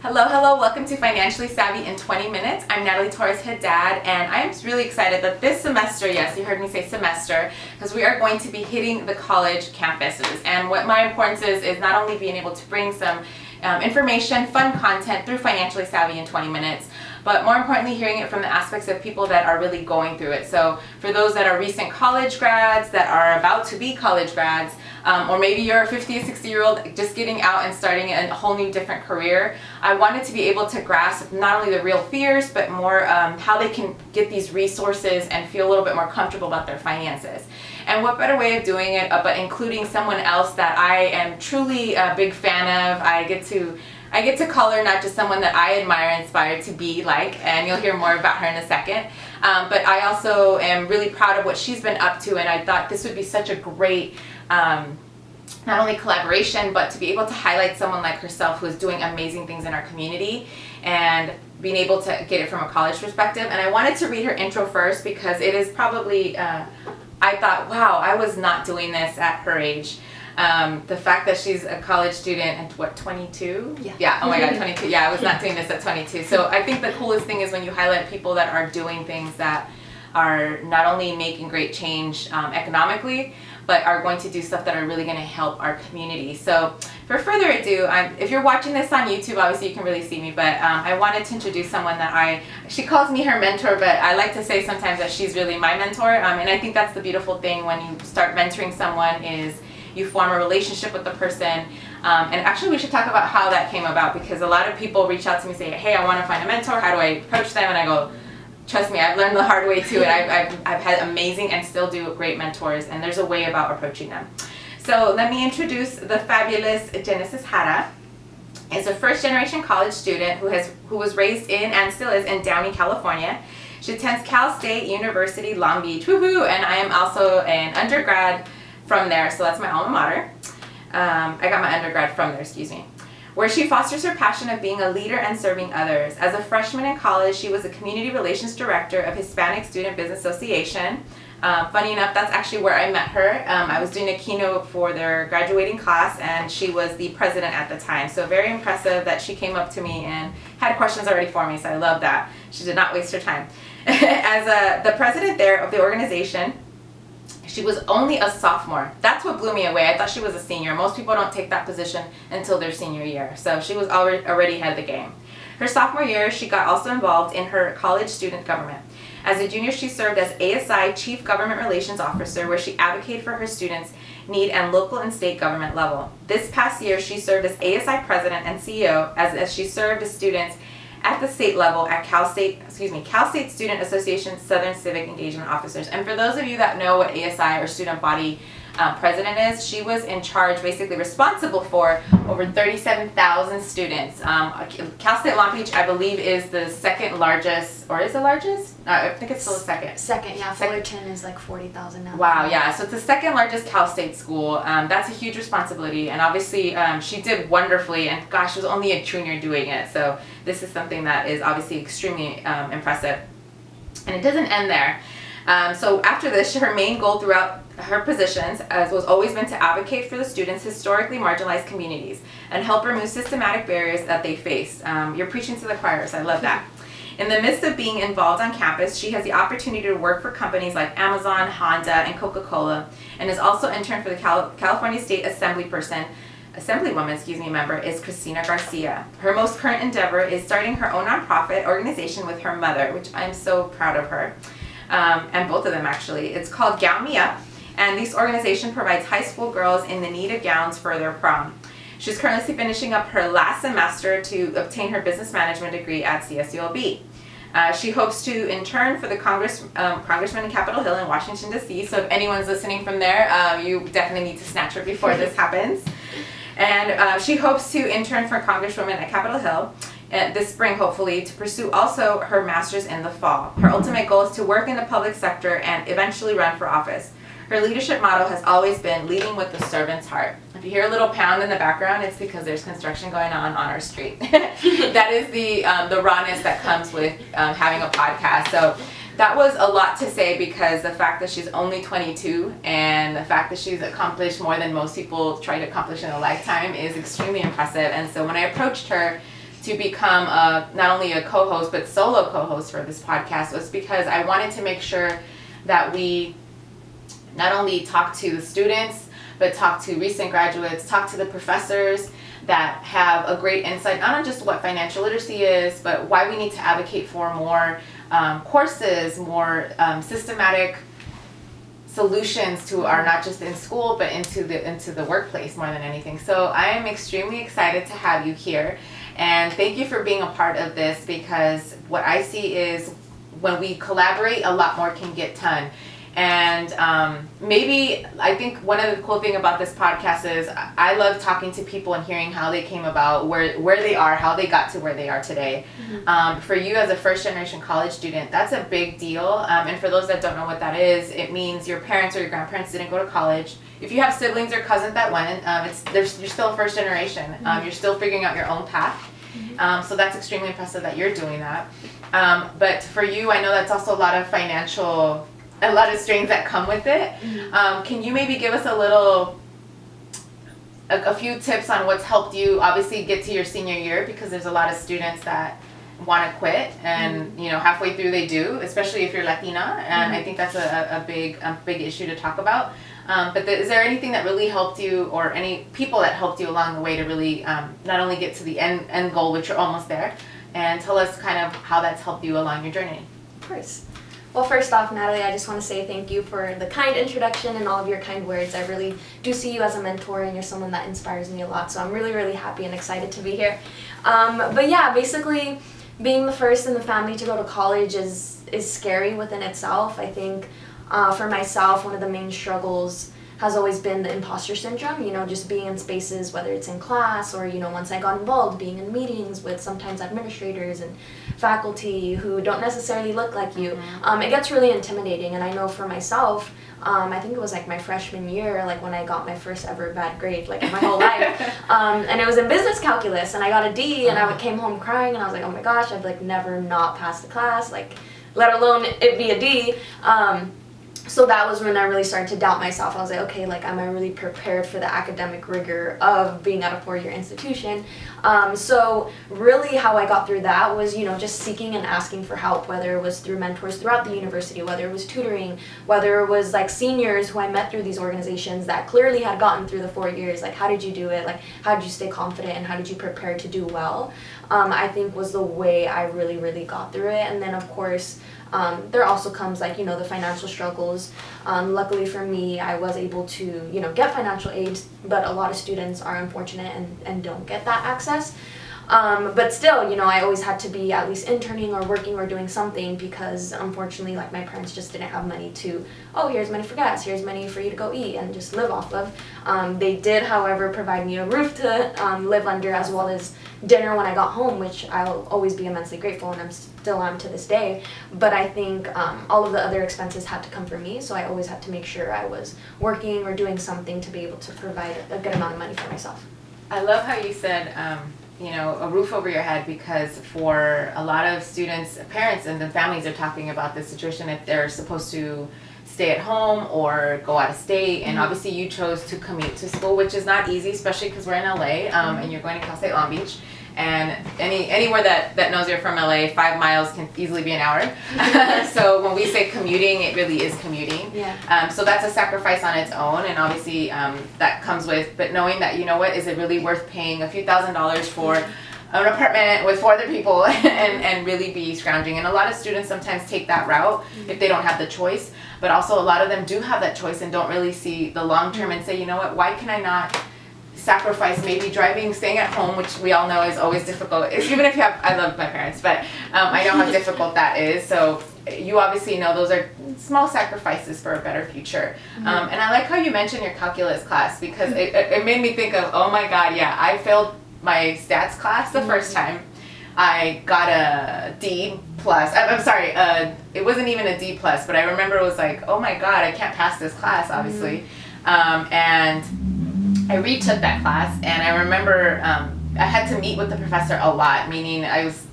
Hello, welcome to Financially Savvy in 20 Minutes. I'm Natalie Torres-Haddad, and I'm really excited that this semester, yes, you heard me say semester, because we are going to be hitting the college campuses. And what my importance is not only being able to bring some information, fun content through Financially Savvy in 20 minutes, but more importantly, hearing it from the aspects of people that are really going through it. So for those that are recent college grads, that are about to be college grads, or maybe you're a 50 or 60-year-old just getting out and starting a whole new different career, I wanted to be able to grasp not only the real fears, but more how they can get these resources and feel a little bit more comfortable about their finances. And what better way of doing it but including someone else that I am truly a big fan of. I get to call her not just someone that I admire and aspire to be like, and you'll hear more about her in a second. But I also am really proud of what she's been up to, and I thought this would be such a great not only collaboration, but to be able to highlight someone like herself who is doing amazing things in our community and being able to get it from a college perspective. And I wanted to read her intro first because it is probably, I thought, wow, I was not doing this at her age. The fact that she's a college student and what, 22? Yeah, oh my God, 22. Yeah, I was not doing this at 22. So I think the coolest thing is when you highlight people that are doing things that are not only making great change economically, but are going to do stuff that are really going to help our community. So for further ado, if you're watching this on YouTube, obviously you can really see me, but I wanted to introduce someone that she calls me her mentor, but I like to say sometimes that she's really my mentor. And I think that's the beautiful thing when you start mentoring someone is you form a relationship with the person. And actually we should talk about how that came about, because a lot of people reach out to me and say, hey, I want to find a mentor. How do I approach them? And I go, trust me, I've learned the hard way too, and I've had amazing and still do great mentors, and there's a way about approaching them. So let me introduce the fabulous Genesis Jara. Is a first-generation college student who was raised in and still is in Downey, California. She attends Cal State University, Long Beach, woohoo! And I am also an undergrad from there, so that's my alma mater. I got my undergrad from there, excuse me. Where she fosters her passion of being a leader and serving others. As a freshman in college, she was a community relations director of Hispanic Student Business Association. Funny enough, that's actually where I met her. I was doing a keynote for their graduating class, and she was the president at the time. So very impressive that she came up to me and had questions already for me, so I love that. She did not waste her time. As the president there of the organization, she was only a sophomore. That's what blew me away. I thought she was a senior. Most people don't take that position until their senior year. So she was already ahead of the game. Her sophomore year, she got also involved in her college student government. As a junior, she served as ASI Chief Government Relations Officer, where she advocated for her students' need and local and state government level. This past year, she served as ASI President and CEO as she served as students at the state level at Cal State Student Association Southern Civic Engagement Officers. And for those of you that know what ASI or student body president is, she was in charge, basically responsible for over 37,000 students. Cal State Long Beach, I believe, is the second largest, or is the largest? I think it's still the second. Second, yeah. Fullerton is like 40,000 now. Wow, yeah. So it's the second largest Cal State school. That's a huge responsibility, and obviously she did wonderfully. And gosh, she was only a junior doing it. So this is something that is obviously extremely impressive. And it doesn't end there. So after this, her main goal throughout her positions was always been to advocate for the students' historically marginalized communities and help remove systematic barriers that they face. You're preaching to the choir, so I love that. In the midst of being involved on campus, she has the opportunity to work for companies like Amazon, Honda, and Coca-Cola, and is also interned for the California State Assemblywoman, member is Christina Garcia. Her most current endeavor is starting her own nonprofit organization with her mother, which I'm so proud of her. And both of them actually. It's called Gown Me Up, and this organization provides high school girls in the need of gowns for their prom. She's currently finishing up her last semester to obtain her business management degree at CSULB. She hopes to intern for the congressman in Capitol Hill in Washington, D.C., so if anyone's listening from there, you definitely need to snatch her before this happens. And she hopes to intern for Congresswoman at Capitol Hill this spring, hopefully, to pursue also her master's in the fall. Her ultimate goal is to work in the public sector and eventually run for office. Her leadership motto has always been leading with the servant's heart. If you hear a little pound in the background, it's because there's construction going on our street. That is the rawness that comes with having a podcast. So that was a lot to say, because the fact that she's only 22 and the fact that she's accomplished more than most people try to accomplish in a lifetime is extremely impressive. And so when I approached her, to become not only a co-host but solo co-host for this podcast was because I wanted to make sure that we not only talk to the students but talk to recent graduates, talk to the professors that have a great insight not on just what financial literacy is, but why we need to advocate for more courses, more systematic solutions to our not just in school but into the workplace more than anything. So I am extremely excited to have you here, and thank you for being a part of this, because what I see is when we collaborate, a lot more can get done. And maybe I think one of the cool thing about this podcast is I love talking to people and hearing how they came about, where they are, how they got to where they are today. For you as a first generation college student, that's a big deal. And for those that don't know what that is, it means your parents or your grandparents didn't go to college. If you have siblings or cousins that went, you're still a first generation. You're still figuring out your own path. So that's extremely impressive that you're doing that. But for you, I know that's also a lot of strings that come with it. Can you maybe give us a few tips on what's helped you obviously get to your senior year, because there's a lot of students that want to quit and halfway through they do, especially if you're Latina, and I think that's a big issue to talk about. But is there anything that really helped you, or any people that helped you along the way to really not only get to the end goal, which you're almost there, and tell us kind of how that's helped you along your journey? Of course. Well, first off, Natalie, I just want to say thank you for the kind introduction and all of your kind words. I really do see you as a mentor, and you're someone that inspires me a lot, so I'm really, really happy and excited to be here. But yeah, basically, being the first in the family to go to college is scary within itself. I think for myself, one of the main struggles has always been the imposter syndrome, just being in spaces, whether it's in class or, once I got involved, being in meetings with sometimes administrators and faculty who don't necessarily look like you. It gets really intimidating, and I know for myself, I think it was like my freshman year, like when I got my first ever bad grade, like in my whole life, and it was in business calculus, and I got a D, and I came home crying, and I was like, oh my gosh, I've like never not passed the class, like let alone it be a D. So that was when I really started to doubt myself. I was like, okay, like, am I really prepared for the academic rigor of being at a four-year institution? So really how I got through that was, just seeking and asking for help, whether it was through mentors throughout the university, whether it was tutoring, whether it was like seniors who I met through these organizations that clearly had gotten through the 4 years. Like, how did you do it? Like, how did you stay confident, and how did you prepare to do well? I think was the way I really, really got through it. And then, of course, there also comes like, the financial struggles. Luckily for me, I was able to, get financial aid, but a lot of students are unfortunate and don't get that access. But still, I always had to be at least interning or working or doing something, because unfortunately, like, my parents just didn't have money to, here's money for gas, here's money for you to go eat and just live off of. They did, however, provide me a roof to live under, as well as dinner when I got home, which I'll always be immensely grateful, and I'm still am to this day. But I think all of the other expenses had to come from me, so I always had to make sure I was working or doing something to be able to provide a good amount of money for myself. I love how you said a roof over your head, because for a lot of students, parents and the families are talking about this situation if they're supposed to stay at home or go out of state. And obviously you chose to commute to school, which is not easy, especially because we're in LA, and you're going to Cal State Long Beach. And anywhere that knows you're from LA, 5 miles can easily be an hour. So when we say commuting, it really is commuting. Yeah. So that's a sacrifice on its own, and obviously that comes with, but knowing that, is it really worth paying a few $1,000s for an apartment with 4 other people and really be scrounging. And a lot of students sometimes take that route if they don't have the choice, but also a lot of them do have that choice and don't really see the long term and say, why can I not sacrifice maybe driving, staying at home, which we all know is always difficult. Even if you have, I love my parents, but I know how difficult that is. So you obviously know those are small sacrifices for a better future. And I like how you mentioned your calculus class, because it made me think of, oh my God, yeah, I failed my stats class the first time. I got a D plus. I'm sorry, it wasn't even a D plus, but I remember it was like, oh my God, I can't pass this class, obviously. And I retook that class, and I remember I had to meet with the professor a lot, meaning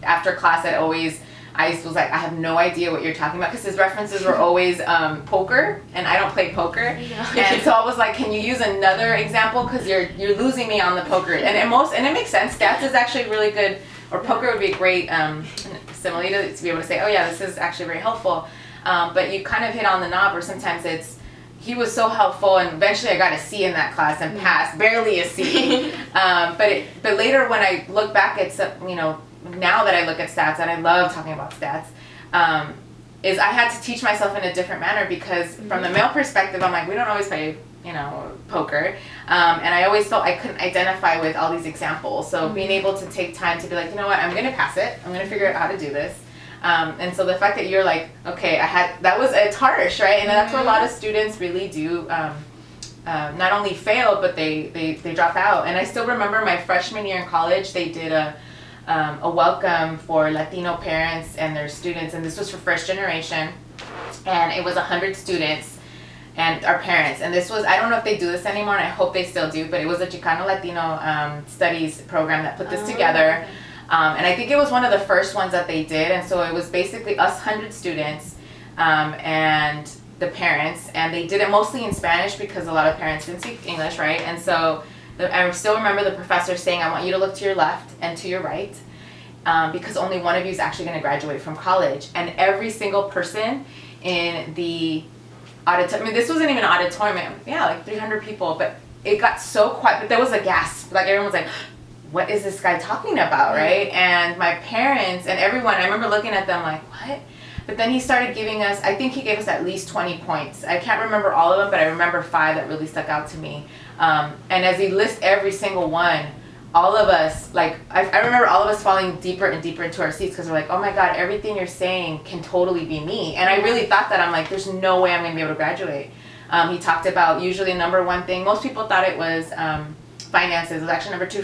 after class I was like, I have no idea what you're talking about, because his references were always poker, and I don't play poker. And so I was like, can you use another example, because you're losing me on the poker. And it makes sense. Stats is actually a really good or poker would be a great simile to be able to say, oh yeah, this is actually very helpful. But you kind of hit on the knob where sometimes he was so helpful, and eventually I got a C in that class and passed, barely a C. But later when I look back at, now that I look at stats, and I love talking about stats, is I had to teach myself in a different manner, because from the male perspective, I'm like, we don't always play, poker. And I always felt I couldn't identify with all these examples. So being able to take time to be like, you know what, I'm going to pass it. I'm going to figure out how to do this. And so the fact that you're like, okay, it's harsh, right? And that's what a lot of students really do. Not only fail, but they drop out. And I still remember my freshman year in college, they did a welcome for Latino parents and their students, and this was for first generation, and it was 100 students and our parents, and this was, I don't know if they do this anymore, and I hope they still do, but it was a Chicano Latino studies program that put this together. And I think it was one of the first ones that they did, and so it was basically us 100 students and the parents, and they did it mostly in Spanish because a lot of parents didn't speak English, right? And so I still remember the professor saying, I want you to look to your left and to your right, because only one of you is actually going to graduate from college. And every single person in the auditorium, this wasn't even an auditorium, like 300 people, but it got so quiet, but there was a gasp, like everyone was like, what is this guy talking about, right? And my parents and everyone, I remember looking at them like, what? But then he started giving us, I think he gave us at least 20 points. I can't remember all of them, but I remember 5 that really stuck out to me. And as he lists every single one, all of us, like, I remember all of us falling deeper and deeper into our seats, because we're like, oh my God, everything you're saying can totally be me. And I really thought that. I'm like, there's no way I'm going to be able to graduate. He talked about usually number one thing. Most people thought it was finances. It was actually number 2 for